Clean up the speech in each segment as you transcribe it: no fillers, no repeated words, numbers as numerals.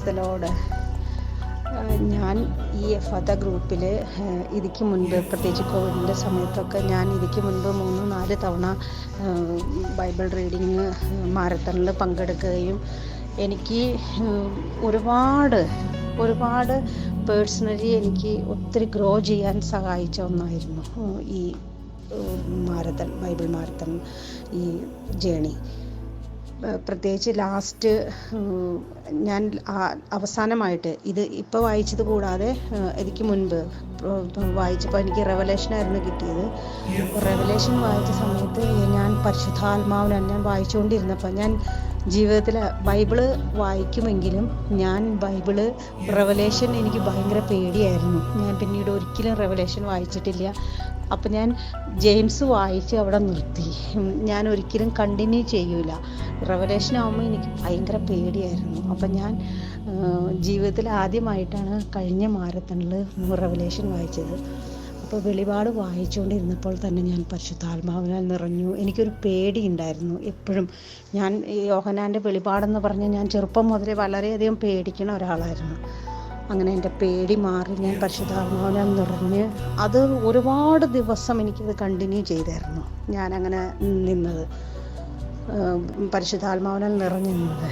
Praise the Lord. ഞാൻ ഈ എഫാത്ത ഗ്രൂപ്പിൽ ഇതിക്ക് മുൻപ്, പ്രത്യേകിച്ച് കോവിഡിൻ്റെ സമയത്തൊക്കെ ഞാൻ ഇതിക്ക് മുൻപ് 3-4 തവണ ബൈബിൾ റീഡിങ് മാരത്തണിൽ പങ്കെടുക്കുകയും എനിക്ക് ഒരുപാട് പേഴ്സണലി എനിക്ക് ഒത്തിരി ഗ്രോ ചെയ്യാൻ സഹായിച്ച ഒന്നായിരുന്നു ഈ ബൈബിൾ മാരത്തൺ, ഈ ജേണി. പ്രത്യേകിച്ച് ലാസ്റ്റ് ഞാൻ അവസാനമായിട്ട് ഇത് ഇപ്പോൾ വായിച്ചത് കൂടാതെ എനിക്ക് മുൻപ് വായിച്ചപ്പോൾ എനിക്ക് റെവലേഷനായിരുന്നു കിട്ടിയത്. റെവലേഷൻ വായിച്ച സമയത്ത് ഞാൻ പരിശുദ്ധാത്മാവിനാൽ ഞാൻ വായിച്ചുകൊണ്ടിരുന്നപ്പോൾ ഞാൻ ജീവിതത്തിൽ ബൈബിള് വായിക്കുമെങ്കിലും ഞാൻ റെവലേഷൻ എനിക്ക് ഭയങ്കര പേടിയായിരുന്നു. ഞാൻ പിന്നീട് ഒരിക്കലും റെവലേഷൻ വായിച്ചിട്ടില്ല. അപ്പം ഞാൻ ജെയിംസ് വായിച്ച് അവിടെ നിർത്തി. ഞാൻ ഒരിക്കലും കണ്ടിന്യൂ ചെയ്യൂല. റെവലേഷൻ ആകുമ്പോൾ എനിക്ക് ഭയങ്കര പേടിയായിരുന്നു. അപ്പം ഞാൻ ജീവിതത്തിൽ ആദ്യമായിട്ടാണ് കഴിഞ്ഞ മാരത്തണിൽ റെവലേഷൻ വായിച്ചത്. അപ്പോൾ വെളിപാട് വായിച്ചുകൊണ്ടിരുന്നപ്പോൾ തന്നെ ഞാൻ പരിശുദ്ധാത്മാവിനാൽ നിറഞ്ഞു. എനിക്കൊരു പേടി ഉണ്ടായിരുന്നു എപ്പോഴും. ഞാൻ യോഹന്നാൻ്റെ വെളിപാടെന്ന് പറഞ്ഞ് ഞാൻ ചെറുപ്പം മുതലേ വളരെയധികം പേടിക്കുന്ന ഒരാളായിരുന്നു. അങ്ങനെ എൻ്റെ പേടി മാറി ഞാൻ പരിശുദ്ധാത്മാവിനാൽ നിറഞ്ഞ് അത് ഒരുപാട് ദിവസം എനിക്കത് കണ്ടിന്യൂ ചെയ്തായിരുന്നു. ഞാനങ്ങനെ നിന്നത്, പരിശുദ്ധാത്മാവിനാൽ നിറഞ്ഞു നിന്നത്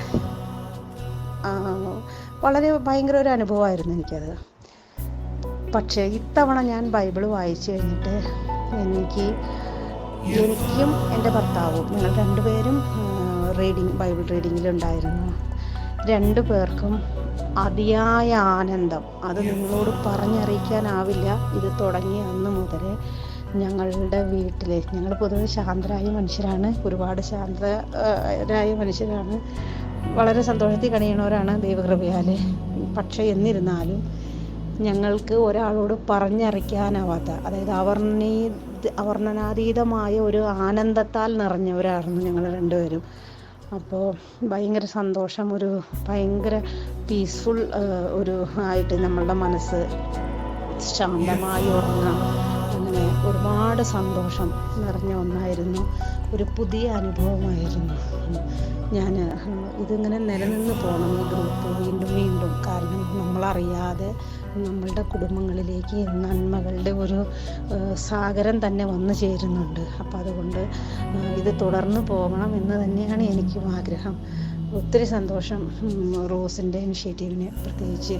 വളരെ ഭയങ്കര ഒരു അനുഭവമായിരുന്നു എനിക്കത്. പക്ഷേ ഇത്തവണ ഞാൻ ബൈബിൾ വായിച്ചു കഴിഞ്ഞിട്ട് എനിക്കും എൻ്റെ ഭർത്താവും, ഞങ്ങൾ രണ്ടുപേരും ബൈബിൾ റീഡിങ്ങിലുണ്ടായിരുന്നു. 2 പേർക്കും അതിയായ ആനന്ദം, അത് നിങ്ങളോട് പറഞ്ഞറിയിക്കാനാവില്ല. ഇത് തുടങ്ങിയ അന്ന് മുതൽ ഞങ്ങളുടെ വീട്ടിൽ, ഞങ്ങൾ പൊതുവെ ശാന്തരായ മനുഷ്യരാണ്, ഒരുപാട് ശാന്തരായ മനുഷ്യരാണ്, വളരെ സന്തോഷത്തിൽ കഴിയണവരാണ് ദൈവകൃപയാൽ. പക്ഷേ എന്നിരുന്നാലും ഞങ്ങൾക്ക് ഒരാളോട് പറഞ്ഞറിയിക്കാനാവാത്ത, അതായത് അവർണ്ണനാതീതമായ ഒരു ആനന്ദത്താൽ നിറഞ്ഞവരായിരുന്നു ഞങ്ങൾ രണ്ടുപേരും. അപ്പോൾ ഭയങ്കര സന്തോഷം, ഒരു ഭയങ്കര പീസ്ഫുൾ ആയിട്ട് നമ്മളുടെ മനസ്സ് ശാന്തമായി ഉറങ്ങാം. അങ്ങനെ ഒരുപാട് സന്തോഷം നിറഞ്ഞ ഒന്നായിരുന്നു. ഒരു പുതിയ അനുഭവമായിരുന്നു. ഇതിങ്ങനെ നിലനിന്ന് പോകണം ഈ ഗ്രൂപ്പ് വീണ്ടും. കാരണം നമ്മളറിയാതെ നമ്മളുടെ കുടുംബങ്ങളിലേക്ക് നന്മകളുടെ ഒരു സാഗരം തന്നെ വന്നു ചേരുന്നുണ്ട്. അപ്പോൾ അതുകൊണ്ട് ഇത് തുടർന്ന് പോകണം എന്ന് തന്നെയാണ് എനിക്കും ആഗ്രഹം. ഒത്തിരി സന്തോഷം റോസിൻ്റെ ഇനിഷ്യേറ്റീവിന്. പ്രത്യേകിച്ച്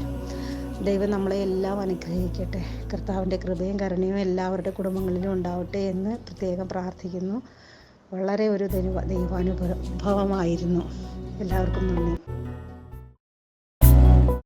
ദൈവം നമ്മളെ എല്ലാം അനുഗ്രഹിക്കട്ടെ. കർത്താവിൻ്റെ കൃപയും കരുണയും എല്ലാവരുടെ കുടുംബങ്ങളിലും ഉണ്ടാവട്ടെ എന്ന് പ്രത്യേകം പ്രാർത്ഥിക്കുന്നു. വളരെ ഒരു ദൈവാനുഭവമായിരുന്നു. എല്ലാവർക്കും നന്ദി.